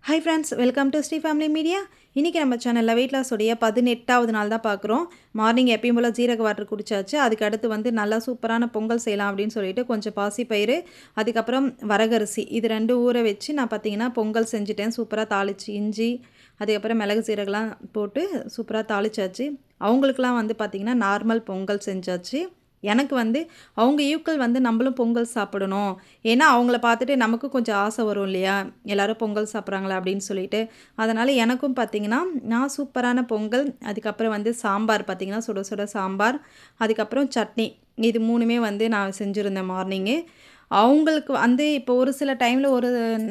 Hi friends, welcome to Sri family media. இன்றைக்கி நம்ம சேனலில் வெயிட் லாஸ் உடைய 18வது நாள் தான் பார்க்குறோம். மார்னிங் எப்பயும் போல் ஜீரக வாட்டர் குடிச்சாச்சு. அதுக்கு அடுத்து வந்து நல்லா சூப்பரான பொங்கல் செய்யலாம் அப்படின்னு சொல்லிட்டு கொஞ்சம் பாசிப்பயிறு, அதுக்கப்புறம் வரகரிசி இது 2 ஊற வச்சு நான் பார்த்தீங்கன்னா பொங்கல் செஞ்சுட்டேன். சூப்பராக தாளித்து இஞ்சி, அதுக்கப்புறம் மிளகு சீரகெலாம் போட்டு சூப்பராக தாளிச்சாச்சு. அவங்களுக்குலாம் வந்து பார்த்திங்கன்னா நார்மல் பொங்கல் செஞ்சாச்சு. எனக்கு வந்து அவங்க ஈக்குவல் வந்து நம்மளும் பொங்கல் சாப்பிடணும். ஏன்னா அவங்கள பார்த்துட்டு நமக்கும் கொஞ்சம் ஆசை வரும் இல்லையா, எல்லோரும் பொங்கல் சாப்பிட்றாங்களா அப்படின்னு சொல்லிட்டு. அதனால் எனக்கும் பார்த்திங்கன்னா நான் சூப்பரான பொங்கல், அதுக்கப்புறம் வந்து சாம்பார் பார்த்திங்கன்னா சுட சுட சாம்பார், அதுக்கப்புறம் சட்னி, இது 3மே வந்து நான் செஞ்சுருந்தேன் மார்னிங்கு. அவங்களுக்கு வந்து இப்போ ஒரு சில டைமில்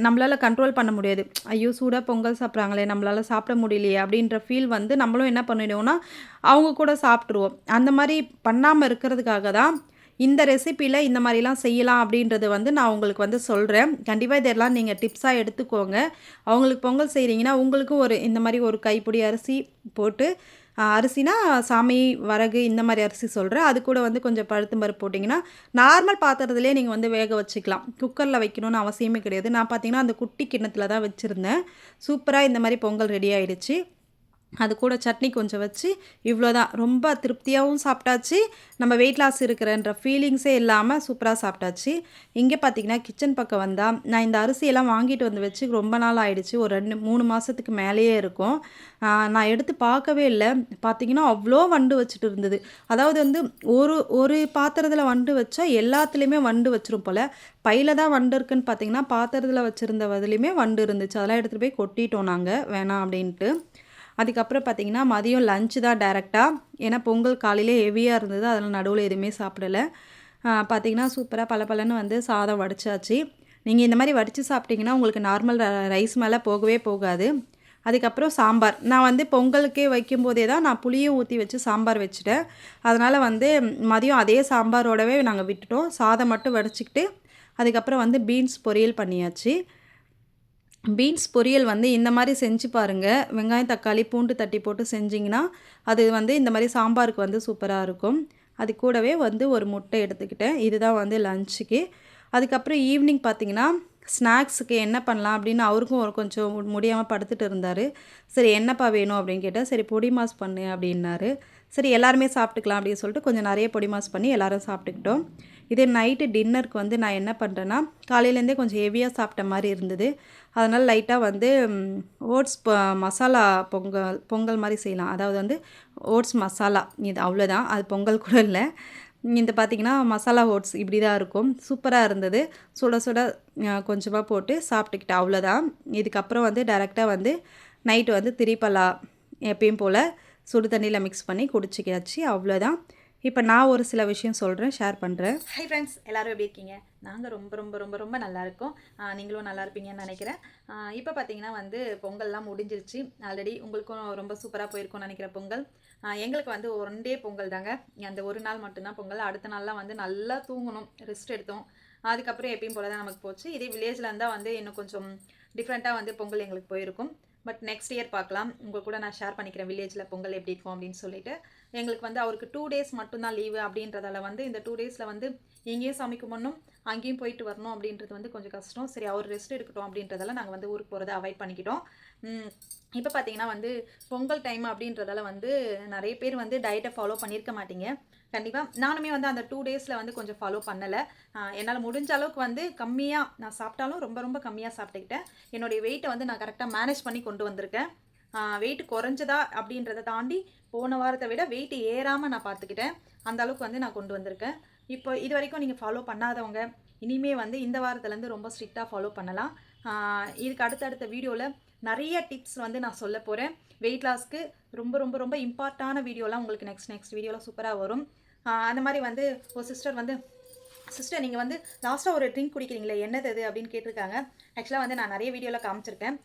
நம்மளால் கண்ட்ரோல் பண்ண முடியாது. ஐயோ சூடாக பொங்கல் சாப்பிட்றாங்களே, நம்மளால் சாப்பிட முடியலையே அப்படின்ற ஃபீல் வந்து நம்மளும் என்ன பண்ணிடுவோம்னா அவங்க கூட சாப்பிட்ருவோம். அந்த மாதிரி பண்ணாமல் இருக்கிறதுக்காக தான் இந்த ரெசிப்பியில் இந்த மாதிரிலாம் செய்யலாம் அப்படின்றது வந்து நான் உங்களுக்கு வந்து சொல்கிறேன். கண்டிப்பாக இதெல்லாம் நீங்கள் டிப்ஸாக எடுத்துக்கோங்க. அவங்களுக்கு பொங்கல் செய்கிறீங்கன்னா உங்களுக்கும் இந்த மாதிரி ஒரு கைப்பிடி அரிசி போட்டு, அரிசினா சாமி வரகு இந்த மாதிரி அரிசி சொல்கிறேன். அது கூட வந்து கொஞ்சம் பருப்பு போட்டிங்கன்னா நார்மல் பாத்திரத்துலேயே நீங்கள் வந்து வேக வச்சுக்கலாம். குக்கரில் வைக்கணும்னு அவசியமே கிடையாது. நான் பார்த்தீங்கன்னா அந்த குட்டி கிண்ணத்தில் தான் வச்சுருந்தேன். சூப்பராக இந்த மாதிரி பொங்கல் ரெடி ஆகிடுச்சு. அது கூட சட்னி கொஞ்சம் வச்சு இவ்வளோதான். ரொம்ப திருப்தியாகவும் சாப்பிட்டாச்சு. நம்ம வெயிட் லாஸ் இருக்கிறன்ற ஃபீலிங்ஸே இல்லாமல் சூப்பராக சாப்பிட்டாச்சு. இங்கே பார்த்தீங்கன்னா கிச்சன் பக்கம் வந்தால் நான் இந்த அரிசியெல்லாம் வாங்கிட்டு வந்து வச்சு ரொம்ப நாள் ஆகிடுச்சு. ஒரு 2-3 மாதத்துக்கு மேலேயே இருக்கும். நான் எடுத்து பார்க்கவே இல்லை. பார்த்தீங்கன்னா அவ்வளோ வண்டு வச்சுட்டு இருந்தது. அதாவது வந்து ஒரு பாத்திரத்தில் வண்டு வச்சா எல்லாத்துலேயுமே வண்டு வச்சிரும் போல். பையில் தான் வண்டு இருக்குன்னு பார்த்தீங்கன்னா பாத்திரத்தில் வச்சுருந்த வதுலேயுமே வண்டு இருந்துச்சு. அதெல்லாம் எடுத்துகிட்டு போய் கொட்டிட்டோம் நாங்கள், வேணாம் அப்படின்ட்டு. அதுக்கப்புறம் பார்த்திங்கன்னா மதியம் லஞ்சு தான் டேரெக்டாக. ஏன்னா பொங்கல் காலையிலே ஹெவியாக இருந்தது, அதனால் நடுவில் எதுவுமே சாப்பிடலை. பார்த்திங்கன்னா சூப்பராக பலன்னு வந்து சாதம் வடித்தாச்சு. நீங்கள் இந்த மாதிரி வடித்து சாப்பிட்டிங்கன்னா உங்களுக்கு நார்மல் ரைஸ் மேலே போகவே போகாது. அதுக்கப்புறம் சாம்பார், நான் வந்து பொங்கலுக்கே வைக்கும்போதே தான் நான் புளியை ஊற்றி வச்சு சாம்பார் வச்சுட்டேன். அதனால் வந்து மதியம் அதே சாம்பாரோடவே நாங்கள் விட்டுட்டோம். சாதம் மட்டும் வடிச்சிக்கிட்டு அதுக்கப்புறம் வந்து பீன்ஸ் பொரியல் பண்ணியாச்சு. பீன்ஸ் பொரியல் வந்து இந்த மாதிரி செஞ்சு பாருங்கள். வெங்காயம் தக்காளி பூண்டு தட்டி போட்டு செஞ்சிங்கன்னா அது வந்து இந்த மாதிரி சாம்பாருக்கு வந்து சூப்பராக இருக்கும். அது கூடவே வந்து ஒரு முட்டை எடுத்துக்கிட்டேன். இதுதான் வந்து லஞ்சுக்கு. அதுக்கப்புறம் ஈவினிங் பார்த்திங்கன்னா ஸ்நாக்ஸுக்கு என்ன பண்ணலாம் அப்படின்னு அவருக்கும் கொஞ்சம் முடியாமல் படுத்துட்டு இருந்தார். சரி என்னப்பா வேணும் அப்படின்னு கேட்டால், சரி பொடி மாஸ் பண்ணு அப்படின்னாரு. சரி எல்லாருமே சாப்பிட்டுக்கலாம் அப்படின்னு சொல்லிட்டு கொஞ்சம் நிறைய பொடி மாஸ் பண்ணி எல்லோரும் சாப்பிட்டுக்கிட்டோம். இதே நைட்டு டின்னருக்கு வந்து நான் என்ன பண்ணுறேன்னா, காலையிலேருந்தே கொஞ்சம் ஹெவியாக சாப்பிட்ட மாதிரி இருந்தது. அதனால் லைட்டாக வந்து ஓட்ஸ் மசாலா பொங்கல் மாதிரி செய்யலாம். அதாவது வந்து ஓட்ஸ் மசாலா, இது அவ்வளோதான். அது பொங்கல் கூட இல்லை. இந்த பார்த்திங்கன்னா மசாலா ஓட்ஸ் இப்படி தான் இருக்கும். சூப்பராக இருந்தது. சுட சுட கொஞ்சமாக போட்டு சாப்பிட்டுக்கிட்டேன், அவ்வளோதான். இதுக்கப்புறம் வந்து டைரெக்டாக வந்து நைட்டு வந்து திரிப்பலா எப்பயும் போல் சுடு தண்ணியில் மிக்ஸ் பண்ணி குடிச்சிக்காச்சு, அவ்வளோதான். இப்போ நான் ஒரு சில விஷயம் சொல்கிறேன், ஷேர் பண்ணுறேன். ஹை ஃப்ரெண்ட்ஸ், எல்லோரும் எப்படி இருக்கீங்க? நாங்கள் ரொம்ப ரொம்ப ரொம்ப ரொம்ப நல்லா இருக்கோம். நீங்களும் நல்லா இருப்பீங்கன்னு நினைக்கிறேன். இப்போ பார்த்தீங்கன்னா வந்து பொங்கல்லாம் முடிஞ்சிருச்சு. ஆல்ரெடி உங்களுக்கும் ரொம்ப சூப்பராக போயிருக்கும்னு நினைக்கிற பொங்கல். எங்களுக்கு வந்து 1 டே பொங்கல் தாங்க. அந்த ஒரு நாள் மட்டும்தான் பொங்கல். அடுத்த நாள்லாம் வந்து நல்லா தூங்கணும், ரெஸ்ட் எடுத்தோம். அதுக்கப்புறம் எப்பயும் போல தான் நமக்கு போச்சு. இதே வில்லேஜில் இருந்தால் வந்து இன்னும் கொஞ்சம் டிஃப்ரெண்ட்டாக வந்து பொங்கல் எங்களுக்கு போயிருக்கும். பட் நெக்ஸ்ட் இயர் பார்க்கலாம். உங்கள் கூட நான் ஷேர் பண்ணிக்கிறேன் வில்லேஜில் பொங்கல் எப்படி இருக்கும் அப்படின்னு சொல்லிட்டு. எங்களுக்கு வந்து அவருக்கு 2 டேஸ் மட்டும்தான் லீவு அப்படின்றதால வந்து இந்த 2 டேஸில் வந்து எங்கேயும் சாமி கும்பிடணும், அங்கேயும் போயிட்டு வரணும் அப்படின்றது வந்து கொஞ்சம் கஷ்டம். சரி அவர் ரெஸ்ட் எடுக்கட்டும் அப்படின்றதால நாங்கள் வந்து ஊருக்கு போகிறத அவாய்ட் பண்ணிக்கிட்டோம். இப்போ பார்த்தீங்கன்னா வந்து பொங்கல் டைம் அப்படின்றதால வந்து நிறைய பேர் வந்து டயட்டை ஃபாலோ பண்ணியிருக்க மாட்டீங்க. கண்டிப்பாக நானுமே வந்து அந்த 2 டேஸில் வந்து கொஞ்சம் ஃபாலோ பண்ணலை. என்னால் முடிஞ்ச அளவுக்கு வந்து கம்மியாக நான் சாப்பிட்டாலும் ரொம்ப ரொம்ப கம்மியாக சாப்பிட்டுக்கிட்டேன். என்னுடைய வெயிட்டை வந்து நான் கரெக்டாக மேனேஜ் பண்ணி கொண்டு வந்திருக்கேன். வெயிட் குறைஞ்சதா அப்படின்றத தாண்டி போன வாரத்தை விட வெயிட் ஏறாமல் நான் பார்த்துக்கிட்டேன். அந்த அளவுக்கு வந்து நான் கொண்டு வந்திருக்கேன். இப்போ இது வரைக்கும் நீங்கள் ஃபாலோ பண்ணாதவங்க இனிமேல் வந்து இந்த வாரத்துலேருந்து ரொம்ப ஸ்ட்ரிக்டாக ஃபாலோ பண்ணலாம். இதுக்கு அடுத்தடுத்த வீடியோவில் நிறைய டிப்ஸ் வந்து நான் சொல்ல போகிறேன். வெயிட் லாஸ்க்கு ரொம்ப ரொம்ப ரொம்ப இம்பார்ட்டான வீடியோலாம் உங்களுக்கு நெக்ஸ்ட் வீடியோவில் சூப்பராக வரும். அந்த மாதிரி வந்து ஒரு சிஸ்டர் நீங்கள் வந்து லாஸ்ட்டாக ஒரு ட்ரிங்க் குடிக்கிறீங்களே, என்னது அது அப்படின்னு கேட்டிருக்காங்க. ஆக்சுவலாக வந்து நான் நிறைய வீடியோவில் காமிச்சிருக்கேன்.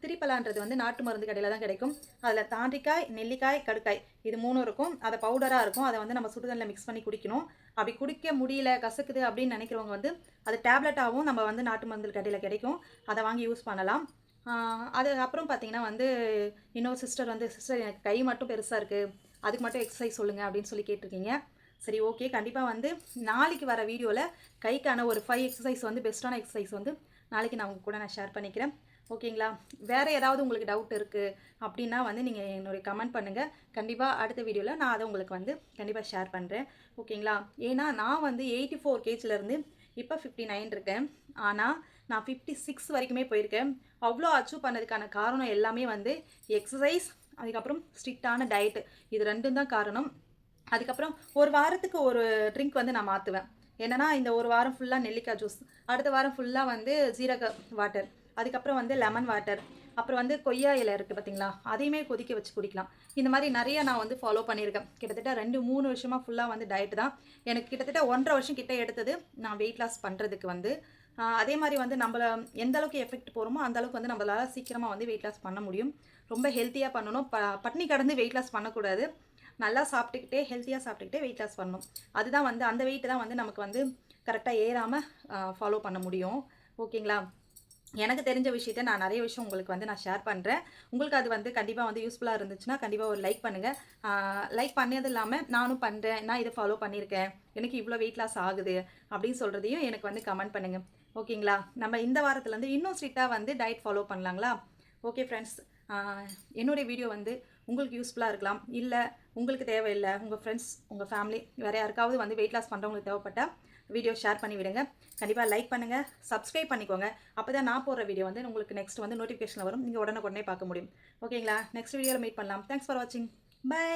திரிப்பலான்றது வந்து நாட்டு மருந்து கடையில் தான் கிடைக்கும். அதில் தாண்டிக்காய், நெல்லிக்காய், கடுக்காய் இது 3 இருக்கும். அதை பவுடராக இருக்கும். அதை வந்து நம்ம சுடுதண்ணில் மிக்ஸ் பண்ணி குடிக்கணும். அப்படி குடிக்க முடியல, கசக்குது அப்படின்னு நினைக்கிறவங்க வந்து அது டேப்லெட்டாகவும் நம்ம வந்து நாட்டு மருந்து கடையில் கிடைக்கும். அதை வாங்கி யூஸ் பண்ணலாம். அதுக்கப்புறம் பார்த்தீங்கன்னா வந்து இன்னொரு சிஸ்டர் வந்து, சிஸ்டர் எனக்கு கை மட்டும் பெருசாக இருக்குது, அதுக்கு மட்டும் எக்ஸசைஸ் சொல்லுங்கள் அப்படின்னு சொல்லி கேட்டிருக்கீங்க. சரி ஓகே, கண்டிப்பாக வந்து நாளைக்கு வர வீடியோவில் கைக்கான ஒரு 5 எக்ஸசைஸ் வந்து பெஸ்ட்டான எக்ஸசைஸ் வந்து நாளைக்கு நான் உங்கள் கூட ஷேர் பண்ணிக்கிறேன். ஓகேங்களா? வேறு ஏதாவது உங்களுக்கு டவுட் இருக்குது அப்படின்னா வந்து நீங்கள் என்னுடைய கமெண்ட் பண்ணுங்கள். கண்டிப்பாக அடுத்த வீடியோவில் நான் அதை உங்களுக்கு வந்து கண்டிப்பாக ஷேர் பண்ணுறேன். ஓகேங்களா? ஏன்னா நான் வந்து 84 கேஜிலேருந்து இப்போ 59 இருக்கேன். ஆனால் நான் 56 வரைக்குமே போயிருக்கேன். அவ்வளோ அச்சீவ் பண்ணதுக்கான காரணம் எல்லாமே வந்து எக்ஸசைஸ், அதுக்கப்புறம் ஸ்ட்ரிக்டான டயட்டு. இது 2ம் தான் காரணம். அதுக்கப்புறம் ஒரு வாரத்துக்கு ஒரு ட்ரிங்க் வந்து நான் மாற்றுவேன். என்னன்னா இந்த ஒரு வாரம் ஃபுல்லாக நெல்லிக்காய் ஜூஸ், அடுத்த வாரம் ஃபுல்லாக வந்து ஜீரக வாட்டர், அதுக்கப்புறம் வந்து லெமன் வாட்டர், அப்புறம் வந்து கொய்யா இலை இருக்குது பார்த்தீங்களா, அதையுமே கொதிக்க வச்சு குடிக்கலாம். இந்த மாதிரி நிறைய நான் வந்து ஃபாலோ பண்ணியிருக்கேன். கிட்டத்தட்ட 2-3 வருஷமாக ஃபுல்லாக வந்து டயட் தான். எனக்கு கிட்டத்தட்ட 1.5 வருஷம் கிட்ட எடுத்தது நான் வெயிட் லாஸ் பண்ணுறதுக்கு வந்து. அதே மாதிரி வந்து நம்மள எந்த அளவுக்கு எஃபெக்ட் போகிறோமோ அந்த அளவுக்கு வந்து நம்மளால் சீக்கிரமாக வந்து வெயிட் லாஸ் பண்ண முடியும். ரொம்ப ஹெல்த்தியாக பண்ணணும். பட்னி கடந்து வெயிட் லாஸ் பண்ணக்கூடாது. நல்லா சாப்பிட்டுக்கிட்டே ஹெல்த்தியாக சாப்பிட்டுக்கிட்டே வெயிட் லாஸ் பண்ணணும். அதுதான் வந்து அந்த வெயிட் தான் வந்து நமக்கு வந்து கரெக்டாக ஏறாமல் ஃபாலோ பண்ண முடியும். ஓகேங்களா? எனக்கு தெரிஞ்ச விஷயத்த நான் நிறைய விஷயம் உங்களுக்கு வந்து நான் ஷேர் பண்ணுறேன். உங்களுக்கு அது வந்து கண்டிப்பாக வந்து யூஸ்ஃபுல்லாக இருந்துச்சுன்னா கண்டிப்பாக ஒரு லைக் பண்ணுங்கள். லைக் பண்ணது இல்லாமல் நானும் பண்ணுறேன், நான் இதை ஃபாலோ பண்ணியிருக்கேன், எனக்கு இவ்வளோ வெயிட் லாஸ் ஆகுது அப்படின்னு சொல்கிறதையும் எனக்கு வந்து கமெண்ட் பண்ணுங்கள். ஓகேங்களா? நம்ம இந்த வாரத்துலேருந்து இன்னும் ஸ்ட்ரிக்டாக வந்து டயட் ஃபாலோ பண்ணலாங்களா? ஓகே ஃப்ரெண்ட்ஸ், என்னுடைய வீடியோ வந்து உங்களுக்கு யூஸ்ஃபுல்லாக இருக்கலாம். இல்லை உங்களுக்கு தேவையில்லை, உங்கள் ஃப்ரெண்ட்ஸ், உங்கள் ஃபேமிலி வேறு யாருக்காவது வந்து வெயிட் லாஸ் பண்ணுறவங்களுக்கு தேவைப்பட்டால் வீடியோ ஷேர் பண்ணி விடுங்க. கண்டிப்பாக லைக் பண்ணுங்கள், சப்ஸ்கிரைப் பண்ணிக்கோங்க. அப்போ தான் நான் போடுற வீடியோ வந்து உங்களுக்கு நெக்ஸ்ட் வந்து நோட்டிஃபிகேஷனில் வரும். நீங்கள் உடனே பார்க்க முடியும். ஓகேங்களா? நெக்ஸ்ட் வீடியோவில் மீட் பண்ணலாம். தேங்க்ஸ் ஃபார் வாட்சிங். பை.